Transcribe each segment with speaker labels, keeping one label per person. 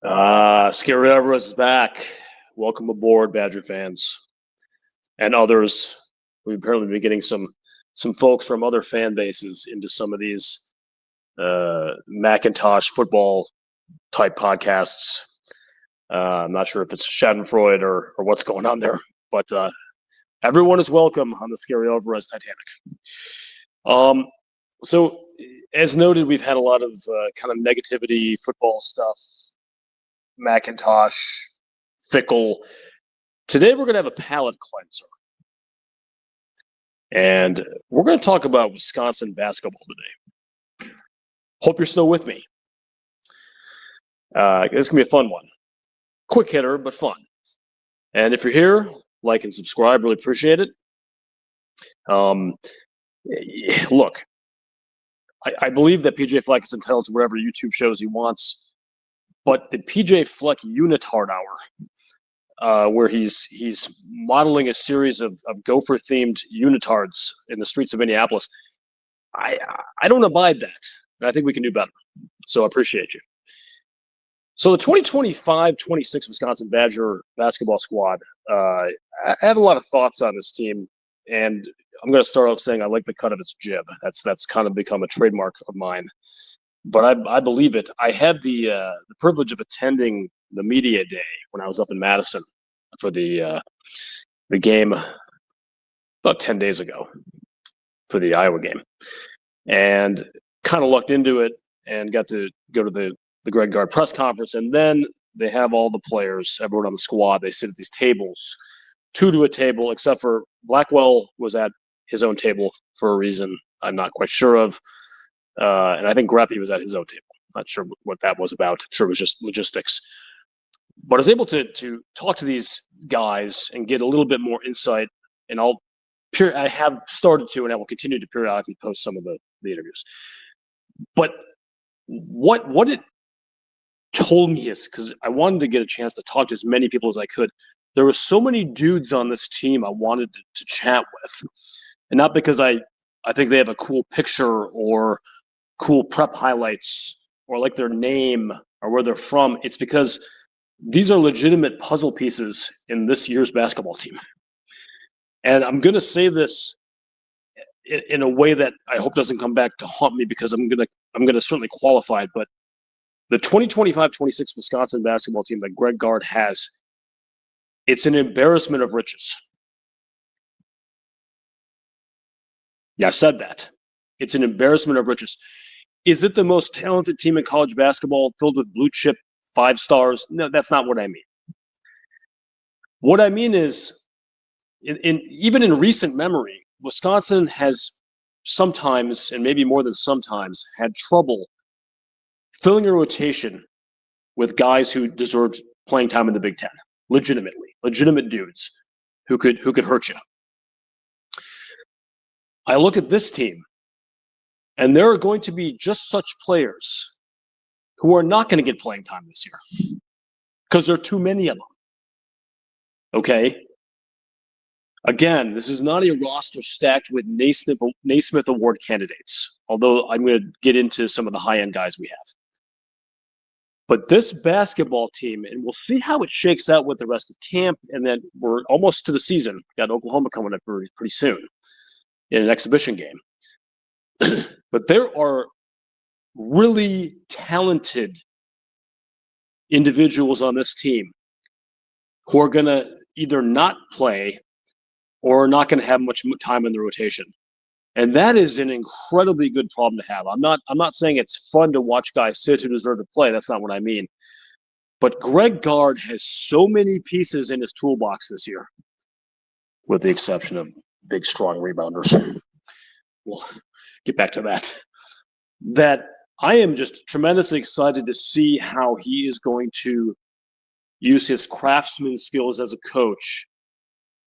Speaker 1: Scary Everest is back. Welcome aboard, Badger fans and others. We've apparently been getting some folks from other fan bases into some of these Macintosh football type podcasts. I'm not sure if it's Schadenfreude or what's going on there, but everyone is welcome on the Scary Everest Titanic. So as noted, we've had a lot of kind of negativity, football stuff, Macintosh, Fickle. Today we're going to have a palate cleanser. And we're going to talk about Wisconsin basketball today. Hope you're still with me. This is going to be a fun one. Quick hitter, but fun. And if you're here, like and subscribe. Really appreciate it. Look, I believe that PJ Fleck is entitled to whatever YouTube shows he wants. But the PJ Fleck Unitard Hour, where he's modeling a series of Gopher-themed unitards in the streets of Minneapolis, I don't abide that. And I think we can do better. So I appreciate you. So the 2025-26 Wisconsin Badger basketball squad, I have a lot of thoughts on this team, and I'm going to start off saying I like the cut of its jib. That's kind of become a trademark of mine. But I believe it. I had the privilege of attending the media day when I was up in Madison for the game about 10 days ago for the Iowa game, and kind of lucked into it and got to go to the Greg Gard press conference. And then they have all the players, everyone on the squad. They sit at these tables, two to a table, except for Blackwell was at his own table for a reason I'm not quite sure of. And I think Greppy was at his own table. Not sure what that was about. I'm sure it was just logistics. But I was able to talk to these guys and get a little bit more insight. And I have started to, and I will continue to periodically post some of the interviews. But what it told me is, because I wanted to get a chance to talk to as many people as I could, there were so many dudes on this team I wanted to chat with. And not because I think they have a cool picture or cool prep highlights or like their name or where they're from. It's because these are legitimate puzzle pieces in this year's basketball team. And I'm going to say this in a way that I hope doesn't come back to haunt me, because I'm going to certainly qualify it. But the 2025-26 Wisconsin basketball team that Greg Gard has, it's an embarrassment of riches. Yeah, I said that. It's an embarrassment of riches. Is it the most talented team in college basketball filled with blue chip 5 stars? No, that's not what I mean. What I mean is, even in recent memory, Wisconsin has sometimes, and maybe more than sometimes, had trouble filling a rotation with guys who deserved playing time in the Big Ten, legitimate dudes who could hurt you. I look at this team, and there are going to be just such players who are not going to get playing time this year because there are too many of them. Okay? Again, this is not a roster stacked with Naismith Award candidates, although I'm going to get into some of the high-end guys we have. But this basketball team, and we'll see how it shakes out with the rest of camp, and then we're almost to the season. Got Oklahoma coming up pretty soon in an exhibition game. But there are really talented individuals on this team who are going to either not play or not going to have much time in the rotation. And that is an incredibly good problem to have. I'm not saying it's fun to watch guys sit who deserve to play. That's not what I mean. But Greg Gard has so many pieces in his toolbox this year, with the exception of big, strong rebounders. We'll get back to that I am just tremendously excited to see how he is going to use his craftsman skills as a coach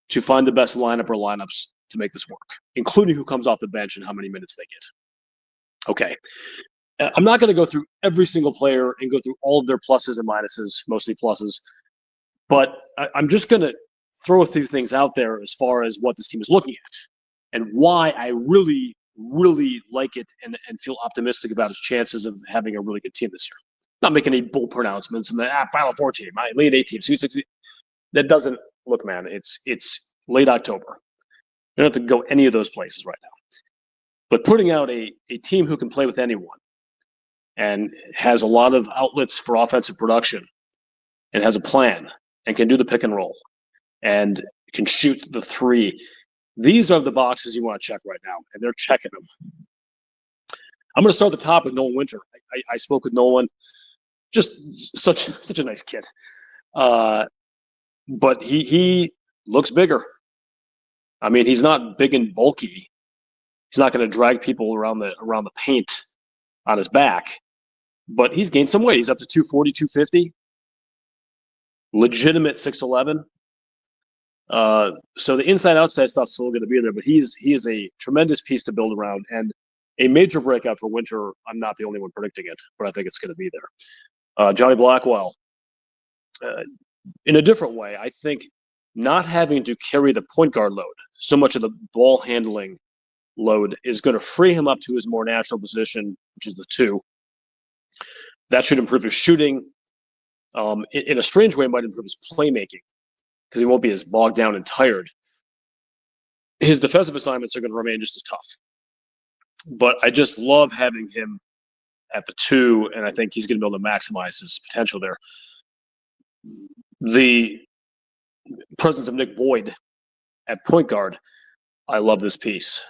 Speaker 1: to find the best lineup or lineups to make this work, including who comes off the bench and how many minutes they get. Okay. I'm not going to go through every single player and go through all of their pluses and minuses, mostly pluses, but I'm just going to throw a few things out there as far as what this team is looking at and why I really like it and feel optimistic about its chances of having a really good team this year. Not making any bull pronouncements and the Final Four team, late 8 team, Sweet 16. That doesn't look, man. It's late October. You don't have to go any of those places right now. But putting out a team who can play with anyone and has a lot of outlets for offensive production and has a plan and can do the pick and roll and can shoot the three. These are the boxes you want to check right now, and they're checking them. I'm going to start at the top with Nolan Winter. I spoke with Nolan. Just such a nice kid. But he looks bigger. I mean, he's not big and bulky. He's not going to drag people around the paint on his back. But he's gained some weight. He's up to 240, 250. Legitimate 6'11". So the inside-outside stuff's still going to be there, but he is a tremendous piece to build around, and a major breakout for Winter. I'm not the only one predicting it, but I think it's going to be there. Johnny Blackwell, in a different way, I think not having to carry the point guard load, so much of the ball handling load, is going to free him up to his more natural position, which is the 2. That should improve his shooting. In a strange way, it might improve his playmaking because he won't be as bogged down and tired. His defensive assignments are going to remain just as tough. But I just love having him at the 2, and I think he's going to be able to maximize his potential there. The presence of Nick Boyd at point guard, I love this piece.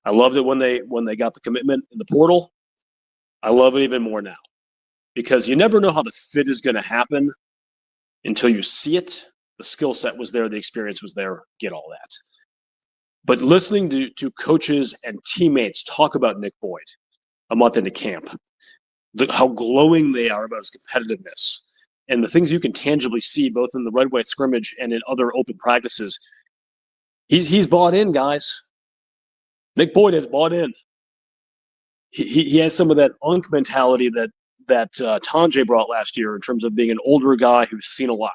Speaker 1: I loved it when they got the commitment in the portal. I love it even more now because you never know how the fit is going to happen until you see it. The skill set was there. The experience was there. Get all that. But listening to coaches and teammates talk about Nick Boyd a month into camp, how glowing they are about his competitiveness, and the things you can tangibly see both in the red-white scrimmage and in other open practices, he's bought in, guys. Nick Boyd has bought in. He has some of that unk mentality that Tanjay brought last year in terms of being an older guy who's seen a lot,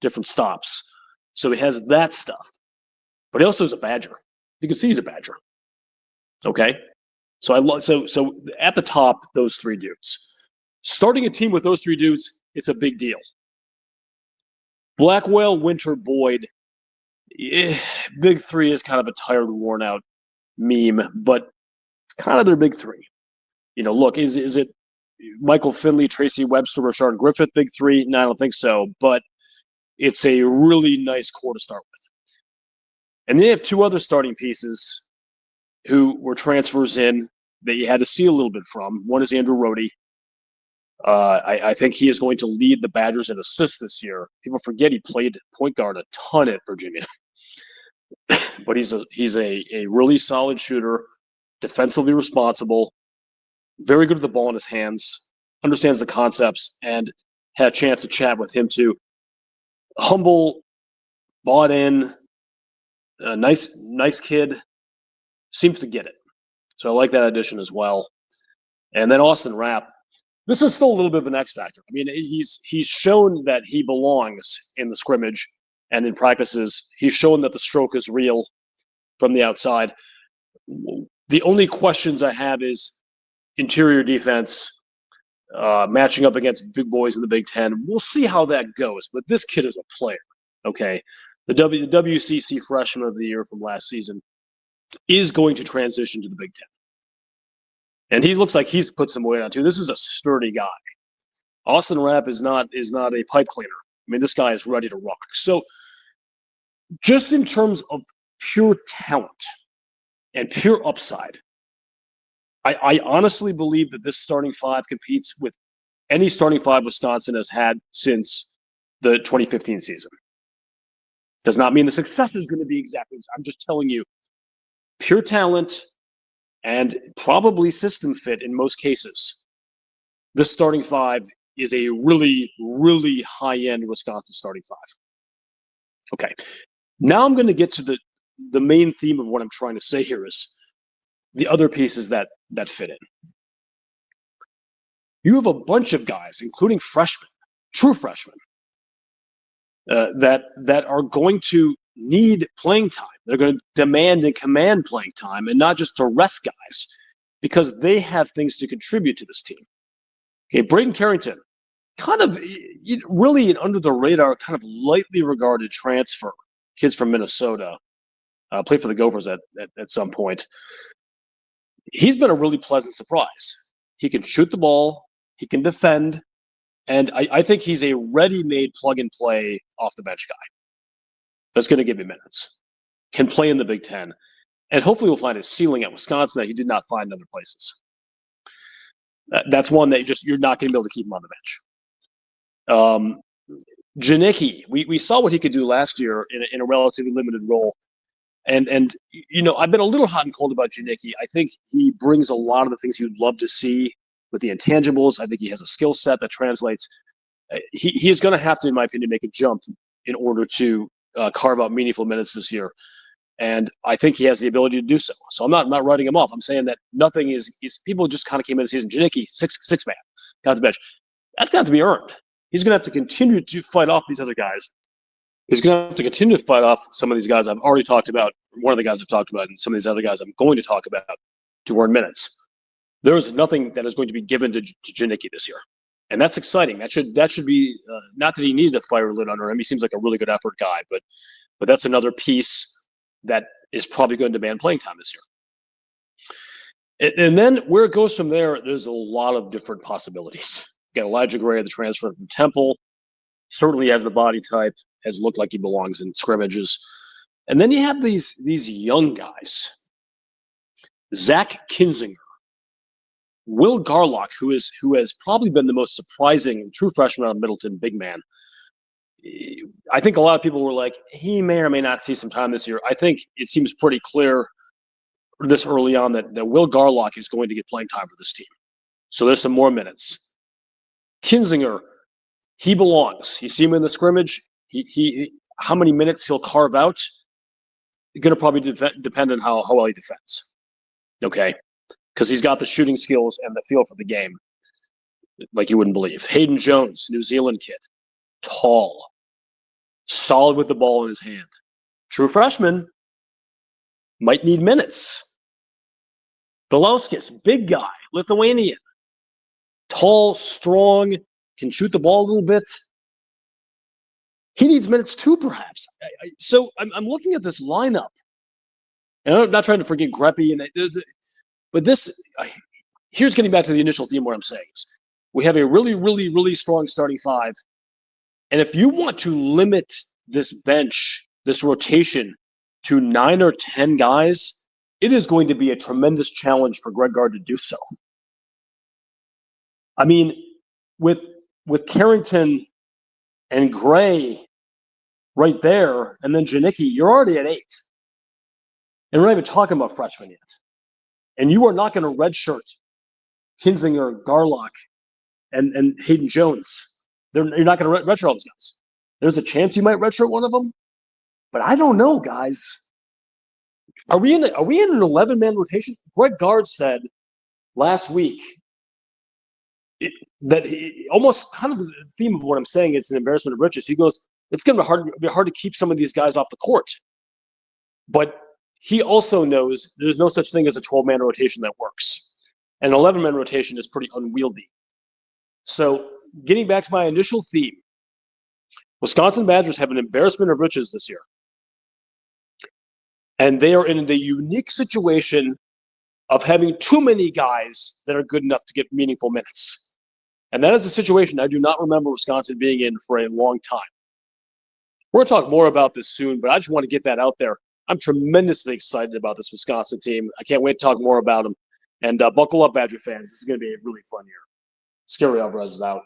Speaker 1: different stops. So he has that stuff. But he also is a Badger. You can see he's a Badger. Okay? So at the top, those 3 dudes. Starting a team with those 3 dudes, it's a big deal. Blackwell, Winter, Boyd. Big 3 is kind of a tired, worn out meme, but it's kind of their big 3. Look, is it Michael Finley, Tracy Webster, Rashard Griffith, big 3? No, I don't think so, but it's a really nice core to start with. And they have 2 other starting pieces who were transfers in that you had to see a little bit from. One is Andrew Rohde. I think he is going to lead the Badgers in assists this year. People forget he played point guard a ton at Virginia. But he's a really solid shooter, defensively responsible, very good with the ball in his hands, understands the concepts, and had a chance to chat with him too. Humble, bought in, nice kid, seems to get it. So I like that addition as well. And then Austin Rapp. This is still a little bit of an X factor. I mean, he's shown that he belongs in the scrimmage and in practices. He's shown that the stroke is real from the outside. The only questions I have is interior defense, matching up against big boys in the Big Ten. We'll see how that goes. But this kid is a player, okay? The WCC Freshman of the Year from last season is going to transition to the Big Ten. And he looks like he's put some weight on too. This is a sturdy guy. Austin Rapp is not a pipe cleaner. I mean, this guy is ready to rock. So just in terms of pure talent and pure upside, I honestly believe that this starting 5 competes with any starting 5 Wisconsin has had since the 2015 season. Does not mean the success is going to be exactly this. I'm just telling you, pure talent and probably system fit in most cases. This starting 5 is a really, really high-end Wisconsin starting 5. Okay. Now I'm going to get to the main theme of what I'm trying to say here is the other pieces that fit in. You have a bunch of guys, including freshmen, true freshmen, that are going to need playing time. They're going to demand and command playing time, and not just to rest guys, because they have things to contribute to this team. Okay, Braden Carrington, kind of really an under the radar, kind of lightly regarded transfer. Kids from Minnesota, played for the Gophers at some point. He's been a really pleasant surprise. He can shoot the ball, he can defend, and I think he's a ready-made plug-and-play off-the-bench guy that's going to give me minutes, can play in the Big Ten, and hopefully we'll find his ceiling at Wisconsin that he did not find in other places. That's one that you're not going to be able to keep him on the bench. Janicki, we saw what he could do last year in a relatively limited role. And I've been a little hot and cold about Janicki. I think he brings a lot of the things you'd love to see with the intangibles. I think he has a skill set that translates. He's going to have to, in my opinion, make a jump in order to carve out meaningful minutes this year. And I think he has the ability to do so. So I'm not writing him off. I'm saying that nothing is people just kind of came into the season. Janicki, six man, got the bench. That's got to be earned. He's going to have to continue to fight off these other guys. He's going to have to continue to fight off some of these guys I've already talked about, one of the guys I've talked about, and some of these other guys I'm going to talk about to earn minutes. There is nothing that is going to be given to Janicki this year. And that's exciting. That should be not that he needed a fire lit under him. He seems like a really good effort guy, but that's another piece that is probably going to demand playing time this year. And then where it goes from there, there's a lot of different possibilities. You got Elijah Gray, the transfer from Temple, certainly has the body type, has looked like he belongs in scrimmages. And then you have these young guys. Zach Kinzinger, Will Garlock, who has probably been the most surprising true freshman out of Middleton, big man. I think a lot of people were like, he may or may not see some time this year. I think it seems pretty clear this early on that Will Garlock is going to get playing time for this team. So there's some more minutes. Kinzinger, he belongs. You see him in the scrimmage. He how many minutes he'll carve out, going to probably depend on how well he defends. Okay, because he's got the shooting skills and the feel for the game, like you wouldn't believe. Hayden Jones, New Zealand kid, tall, solid with the ball in his hand. True freshman, might need minutes. Belauskis, big guy, Lithuanian, tall, strong, can shoot the ball a little bit. He needs minutes too, perhaps. So I'm looking at this lineup, and I'm not trying to forget Greppy, but here's getting back to the initial theme. What I'm saying is, we have a really, really, really strong starting five, and if you want to limit this bench, this rotation, to 9 or 10 guys, it is going to be a tremendous challenge for Greg Gard to do so. I mean, with Carrington and Gray right there, and then Janicki, you're already at 8. And we're not even talking about freshmen yet. And you are not going to redshirt Kinzinger, Garlock, and Hayden Jones. You're not going to redshirt all those guys. There's a chance you might redshirt one of them, but I don't know, guys. Are we in an 11-man rotation? Greg Gard said last week that he almost kind of the theme of what I'm saying, it's an embarrassment of riches. He goes, it's going to be hard to keep some of these guys off the court. But he also knows there's no such thing as a 12-man rotation that works. An 11-man rotation is pretty unwieldy. So getting back to my initial theme, Wisconsin Badgers have an embarrassment of riches this year. And they are in the unique situation of having too many guys that are good enough to get meaningful minutes. And that is a situation I do not remember Wisconsin being in for a long time. We're going to talk more about this soon, but I just want to get that out there. I'm tremendously excited about this Wisconsin team. I can't wait to talk more about them. And buckle up, Badger fans. This is going to be a really fun year. Scary Alvarez is out.